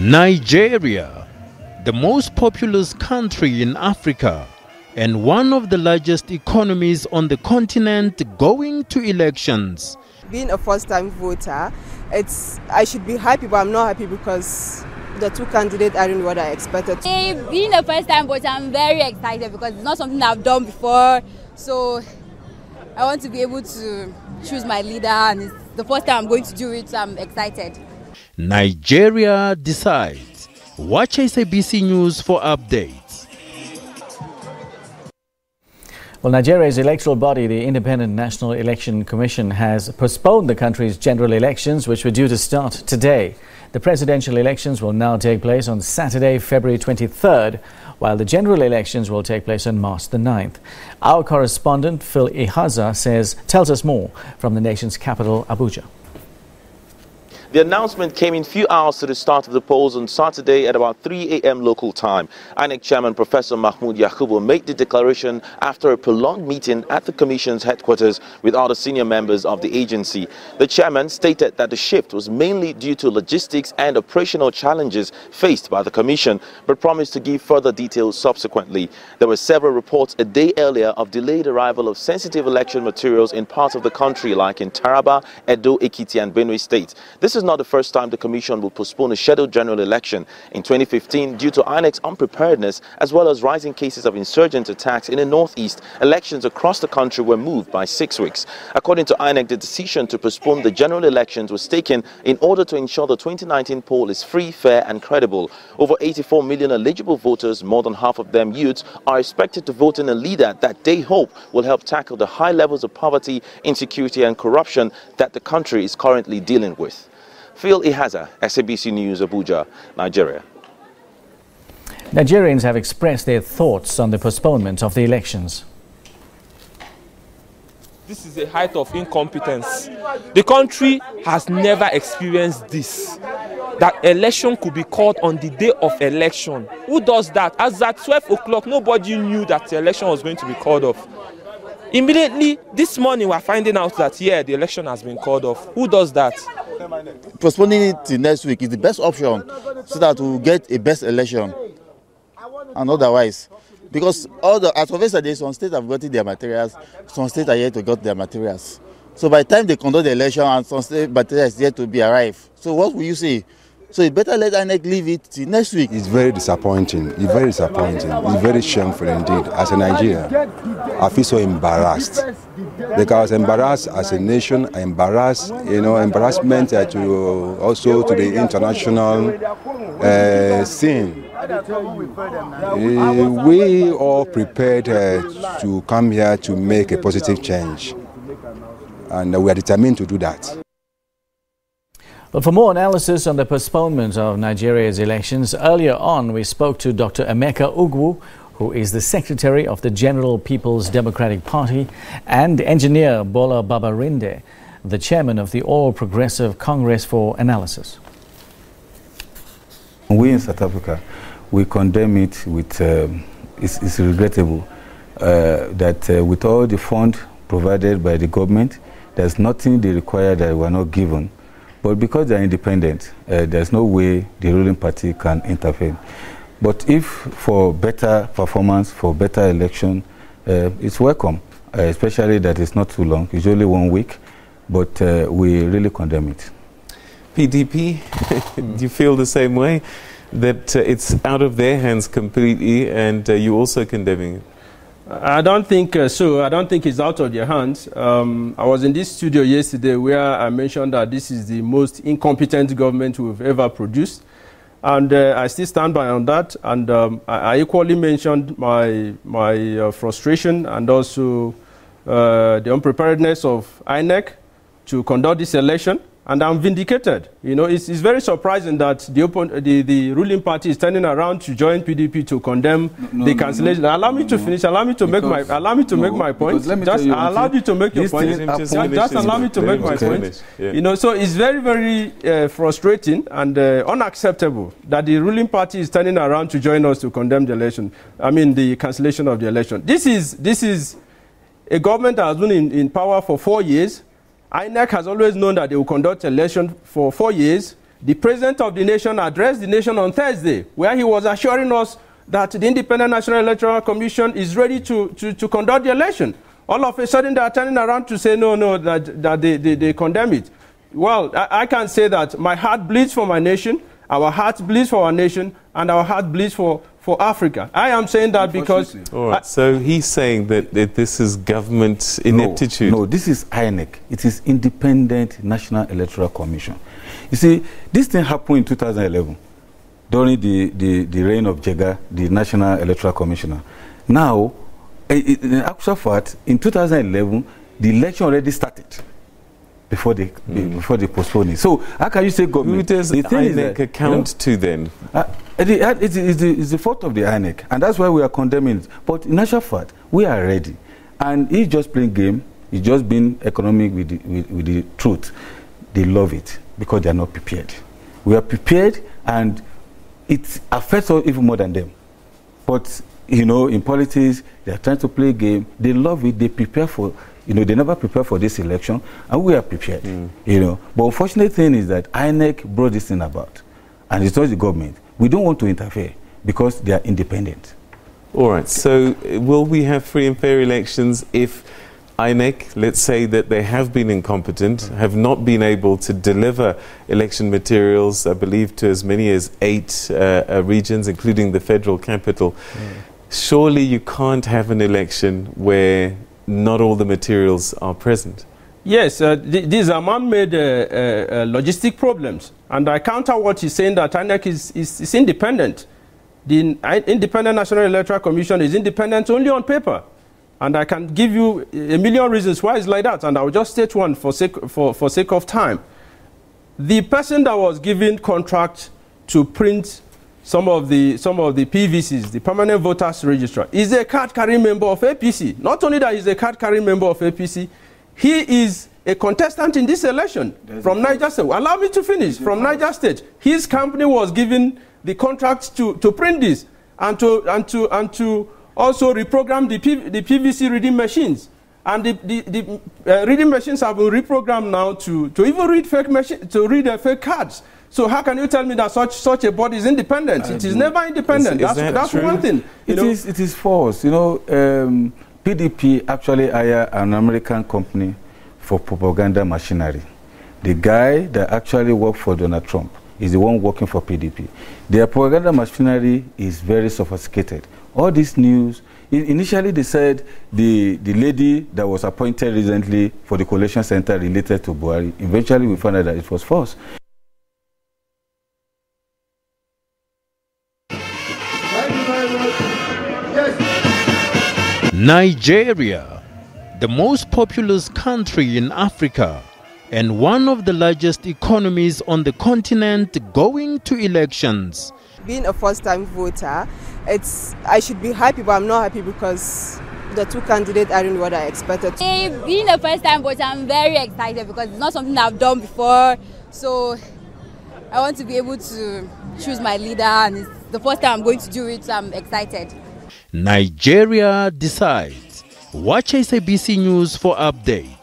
Nigeria, the most populous country in Africa and one of the largest economies on the continent, going to elections. Being a first-time voter, I should be happy, but I'm not happy because the two candidates aren't what I expected. Being a first-time voter, I'm very excited because it's not something I've done before. So I want to be able to choose my leader, and it's the first time I'm going to do it, so I'm excited. Nigeria decides. Watch SABC News for updates. Well, Nigeria's electoral body, the Independent National Election Commission, has postponed the country's general elections, which were due to start today. The presidential elections will now take place on Saturday, February 23rd, while the general elections will take place on March the 9th. Our correspondent, Phil Ihaza, tells us more from the nation's capital, Abuja. The announcement came in few hours to the start of the polls on Saturday at about 3 a.m. local time. INEC Chairman Professor Mahmoud Yakubu made the declaration after a prolonged meeting at the Commission's headquarters with other senior members of the agency. The chairman stated that the shift was mainly due to logistics and operational challenges faced by the Commission, but promised to give further details subsequently. There were several reports a day earlier of delayed arrival of sensitive election materials in parts of the country like in Taraba, Edo, Ekiti and Benue State. This is not the first time the Commission will postpone a scheduled general election. In 2015, due to INEC's unpreparedness as well as rising cases of insurgent attacks in the northeast, elections across the country were moved by 6 weeks. According to INEC, the decision to postpone the general elections was taken in order to ensure the 2019 poll is free, fair and credible. Over 84 million eligible voters, more than half of them youths, are expected to vote in a leader that they hope will help tackle the high levels of poverty, insecurity and corruption that the country is currently dealing with. Phil Ihaza, SABC News, Abuja, Nigeria. Nigerians have expressed their thoughts on the postponement of the elections. This is a height of incompetence. The country has never experienced this. That election could be called on the day of election. Who does that? As at 12 o'clock, nobody knew that the election was going to be called off. Immediately, this morning, we're finding out that, yeah, the election has been called off. Who does that? Postponing it to next week is the best option so that we'll get a best election and otherwise. Because as of yesterday, some states have gotten their materials, some states are yet to get their materials. So by the time they conduct the election and some state materials yet to be arrived. So what will you say? So it's better let INEC leave it till next week. It's very disappointing. It's very disappointing. It's very shameful indeed. As a Nigerian, I feel so embarrassed. Because I was embarrassed as a nation, embarrassment to also to the international scene. We all prepared to come here to make a positive change. And we are determined to do that. But for more analysis on the postponement of Nigeria's elections, earlier on we spoke to Dr. Emeka Ugwu, who is the Secretary of the General People's Democratic Party, and engineer Bola Babarinde, the Chairman of the All Progressive Congress, for analysis. We in South Africa, we condemn it with, it's regrettable that with all the funds provided by the government, there's nothing they require that were not given. But because they are independent, there's no way the ruling party can intervene. But if for better performance, for better election, it's welcome, especially that it's not too long. It's only 1 week, but we really condemn it. PDP, do you feel the same way? That it's out of their hands completely, and you also condemning it? I don't think so. I don't think it's out of their hands. I was in this studio yesterday where I mentioned that this is the most incompetent government we've ever produced. And I still stand by on that. And I equally mentioned my frustration and also the unpreparedness of INEC to conduct this election. And I'm vindicated. You know, it's very surprising that the ruling party is turning around to join PDP to condemn the cancellation. Allow me to finish. Allow me to make my point. Just allow you to make your point. Just allow me to make my point. Yeah. You know, so it's very, very frustrating and unacceptable that the ruling party is turning around to join us to condemn the election. I mean, the cancellation of the election. This is a government that has been in power for 4 years. INEC has always known that they will conduct election for 4 years. The president of the nation addressed the nation on Thursday, where he was assuring us that the Independent National Electoral Commission is ready to conduct the election. All of a sudden, they are turning around to say no, that they condemn it. Well, I can say that my heart bleeds for my nation, our heart bleeds for our nation, and our heart bleeds for Africa. I am saying that because... All right, so he's saying that this is government ineptitude. No, this is INEC. It is Independent National Electoral Commission. You see, this thing happened in 2011 during the reign of Jega, the National Electoral Commissioner. Now, in actual fact, in 2011, the election already started before they postponed it. So how can you say government? Who does INEC account to then? It's the fault of the INEC, and that's why we are condemning it. But in actual fact, we are ready. And he's just playing game. He's just being economic with the truth. They love it because they are not prepared. We are prepared, and it affects us even more than them. But, you know, in politics, they are trying to play a game. They love it. They prepare for, you know, they never prepare for this election, and we are prepared, you know. But unfortunate thing is that INEC brought this thing about, and it's not the government. We don't want to interfere because they are independent. All right, so will we have free and fair elections if INEC, let's say that they have been incompetent, have not been able to deliver election materials, I believe, to as many as 8 regions, including the federal capital. Surely you can't have an election where not all the materials are present. Yes, these are man-made logistic problems. And I counter what he's saying, that INEC is independent. The Independent National Electoral Commission is independent only on paper. And I can give you a million reasons why it's like that, and I'll just state one for sake of time. The person that was given contract to print some of the PVCs, the Permanent Voters Registrar, is a card-carrying member of APC. Not only that he's a card-carrying member of APC, he is a contestant in this election from Niger State. Allow me to finish. From Niger State, his company was given the contract to print this and to also reprogram the PVC reading machines. And the reading machines have been reprogrammed now to even read fake cards. So how can you tell me that such a body is independent? It is never independent. That's one thing. It is false. You know, PDP actually hired an American company for propaganda machinery. The guy that actually worked for Donald Trump is the one working for PDP. Their propaganda machinery is very sophisticated. All this news, initially they said the lady that was appointed recently for the collation center related to Buhari. Eventually we found out that it was false. Nigeria, the most populous country in Africa and one of the largest economies on the continent, going to elections. Being a first-time voter, I should be happy, but I'm not happy because the 2 candidates aren't what I expected. Being a first-time voter, I'm very excited because it's not something I've done before. So I want to be able to choose my leader, and it's the first time I'm going to do it, so I'm excited. Nigeria decides. Watch SABC News for updates.